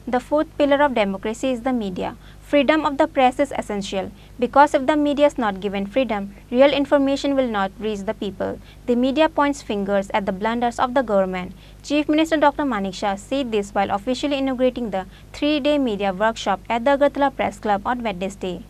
The fourth pillar of democracy is the media. Freedom of the press is essential, because if the media is not given freedom, real information will not reach the people. The media points fingers at the blunders of the government. Chief Minister Dr. Manik Shah said this while officially inaugurating the 3-day media workshop at the Agartala Press Club on Wednesday.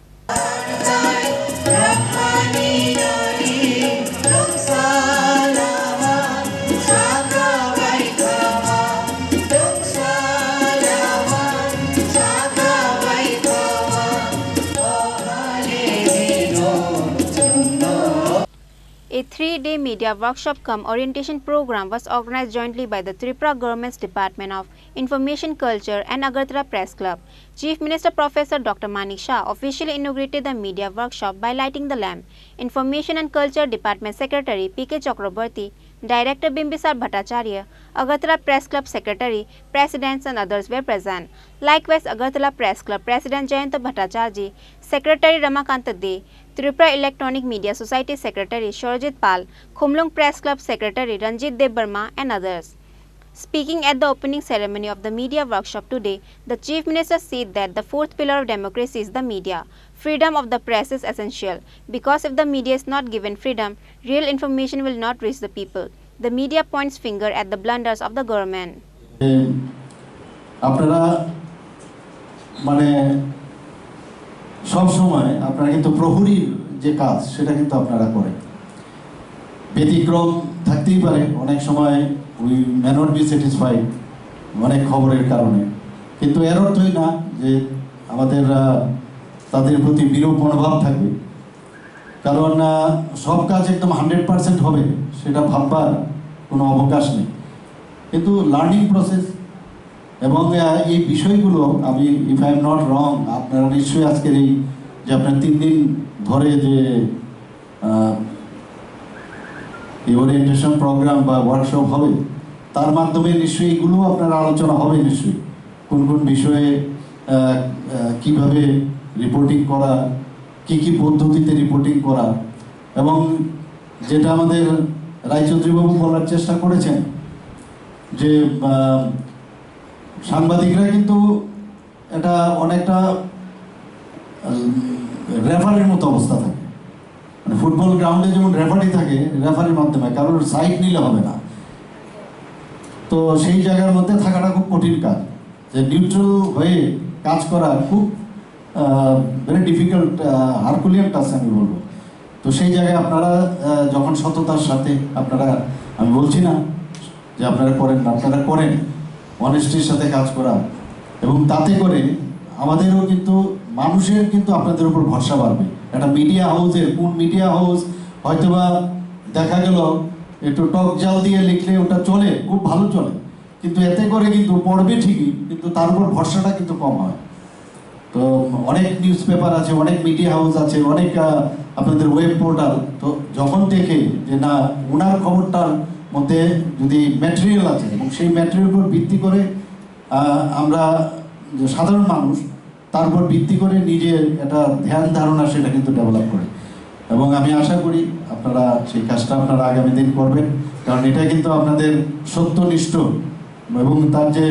A 3-day media workshop cum orientation program was organized jointly by the Tripura government's Department of Information Culture and Agartala Press Club. Chief Minister Professor Dr. Manik Shah officially inaugurated the media workshop by lighting the lamp. Information and Culture Department Secretary P.K. Chakraborty, Director Bimbisar Bhattacharya, Agartala Press Club Secretary, Presidents and others were present. Likewise, Agartala Press Club President Jayanta Bhattacharya, Secretary Ramakant De, Tripura Electronic Media Society Secretary Shorjit Pal, Khumlung Press Club Secretary Ranjit Dev Burma and others. Speaking at the opening ceremony of the media workshop today, the Chief Minister said that the fourth pillar of democracy is the media. Freedom of the press is essential, because if the media is not given freedom, real information will not reach the people. The media points finger at the blunders of the government. সব সময় আপনারা কিন্তু প্রহরীর যে কাজ সেটা কিন্তু আপনারা করেন। ব্যতিক্রম থাকতেই পারে, অনেক সময় we may not be satisfied অনেক খবরের কারণে, কিন্তু এর অর্থই না যে আমাদের তাদের প্রতি বিরূপ মনোভাব থাকবে। কারণ সব কাজ একদম 100% হবে সেটা ভাববার কোনো অবকাশ নেই, কিন্তু লার্নিং প্রসেস এবং এই বিষয়গুলো আমি if I am not wrong, আপনারা নিশ্চয়ই আজকের এই যে আপনার 3 দিন ধরে যে ওরিয়েন্টেশন প্রোগ্রাম বা ওয়ার্কশপ হবে তার মাধ্যমে নিশ্চয়ই এগুলো আপনার আলোচনা হবে, নিশ্চয়ই কোন কোন বিষয়ে কিভাবে রিপোর্টিং করা, কি কি পদ্ধতিতে রিপোর্টিং করা, এবং যেটা আমাদের রায়চৌধুরীবাবু বলার চেষ্টা করেছেন যে সাংবাদিকরা কিন্তু এটা অনেকটা রেফারির মতো অবস্থা থাকে, মানে ফুটবল গ্রাউন্ডে যেমন রেফারি থাকে, রেফারির মাধ্যমে কারোর সাইড নিলে হবে না। তো সেই জায়গার মধ্যে থাকাটা খুব কঠিন কাজ, যে নিউট্রাল হয়ে কাজ করা খুব ভেরি ডিফিকাল্ট, হারকুলিয়ান টাস্ক আমি বলবো। তো সেই জায়গায় আপনারা যখন সততার সাথে আপনারা, আমি বলছি না যে আপনারা করেন না, আপনারা করেন অনেস্টির সাথে কাজ করা, এবং তাতে করে আমাদেরও কিন্তু মানুষের কিন্তু আপনাদের উপর ভরসা বাড়বে। একটা মিডিয়া হাউসের, কোন মিডিয়া হাউস হয়তোবা দেখা গেল একটু টক জাল দিয়ে লিখলে ওটা চলে, খুব ভালো চলে, কিন্তু এতে করে কিন্তু পড়বে ঠিকই, কিন্তু তার উপর ভরসাটা কিন্তু কম হয়। তো অনেক নিউজ পেপার আছে, অনেক মিডিয়া হাউস আছে, অনেক আপনাদের ওয়েব পোর্টাল, তো যখন দেখে যে না ওনার খবরটার মধ্যে যদি ম্যাটেরিয়াল আছে এবং সেই ম্যাটেরিয়াল উপর ভিত্তি করে আমরা যে সাধারণ মানুষ তার উপর ভিত্তি করে নিজের একটা ধ্যান ধারণা সেটা কিন্তু ডেভেলপ করে, এবং আমি আশা করি আপনারা সেই কাজটা আপনারা আগামী দিন করবেন, কারণ এটা কিন্তু আপনাদের সত্যনিষ্ঠ এবং তার যে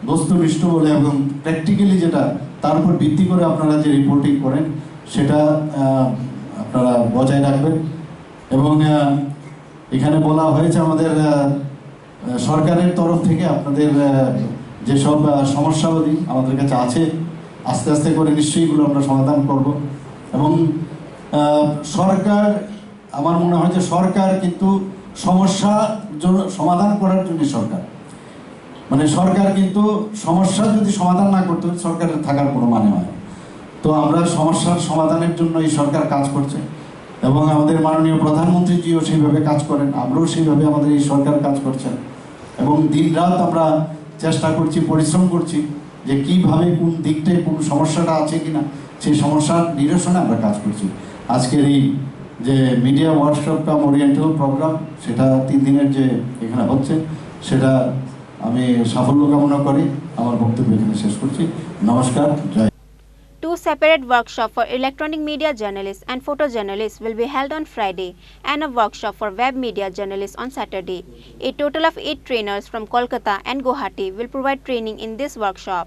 বস্তুনিষ্ঠ বলে এবং প্র্যাকটিক্যালি যেটা তার উপর ভিত্তি করে আপনারা যে রিপোর্টিং করেন সেটা আপনারা বজায় রাখবেন। এবং এখানে বলা হয়েছে আমাদের সরকারের তরফ থেকে আপনাদের যেসব সমস্যাবলী আমাদের কাছে আছে, আস্তে আস্তে করে নিশ্চয়ই এগুলো আমরা সমাধান করব। এবং সরকার, আমার মনে হয় যে সরকার কিন্তু সমস্যা সমাধান করার জন্য সরকার, মানে সরকার কিন্তু সমস্যা যদি সমাধান না করতে সরকারের থাকার কোনো মানে হয়। তো আমরা সমস্যার সমাধানের জন্য এই সরকার কাজ করছে, এবং আমাদের মাননীয় প্রধানমন্ত্রীজিও সেইভাবে কাজ করেন, আমরাও সেইভাবে আমাদের এই সরকার কাজ করছেন, এবং দিন রাত আমরা চেষ্টা করছি, পরিশ্রম করছি যে কীভাবে কোন দিকটায় কোন সমস্যাটা আছে কিনা সেই সমস্যার নিরসনে আমরা কাজ করছি। আজকের এই যে মিডিয়া ওয়ার্কশপ কাম ওরিয়েন্টাল প্রোগ্রাম সেটা 3 দিনের যে এখানে হচ্ছে সেটা আমি সাফল্য কামনা করি। আমার বক্তব্য এখানে শেষ করছি। নমস্কার, জয়। 2 separate workshops for electronic media journalists and photojournalists will be held on Friday and a workshop for web media journalists on Saturday. A total of 8 trainers from Kolkata and Guwahati will provide training in this workshop.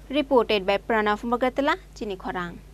Reported by Pranav from Agartala, Chini Khorang.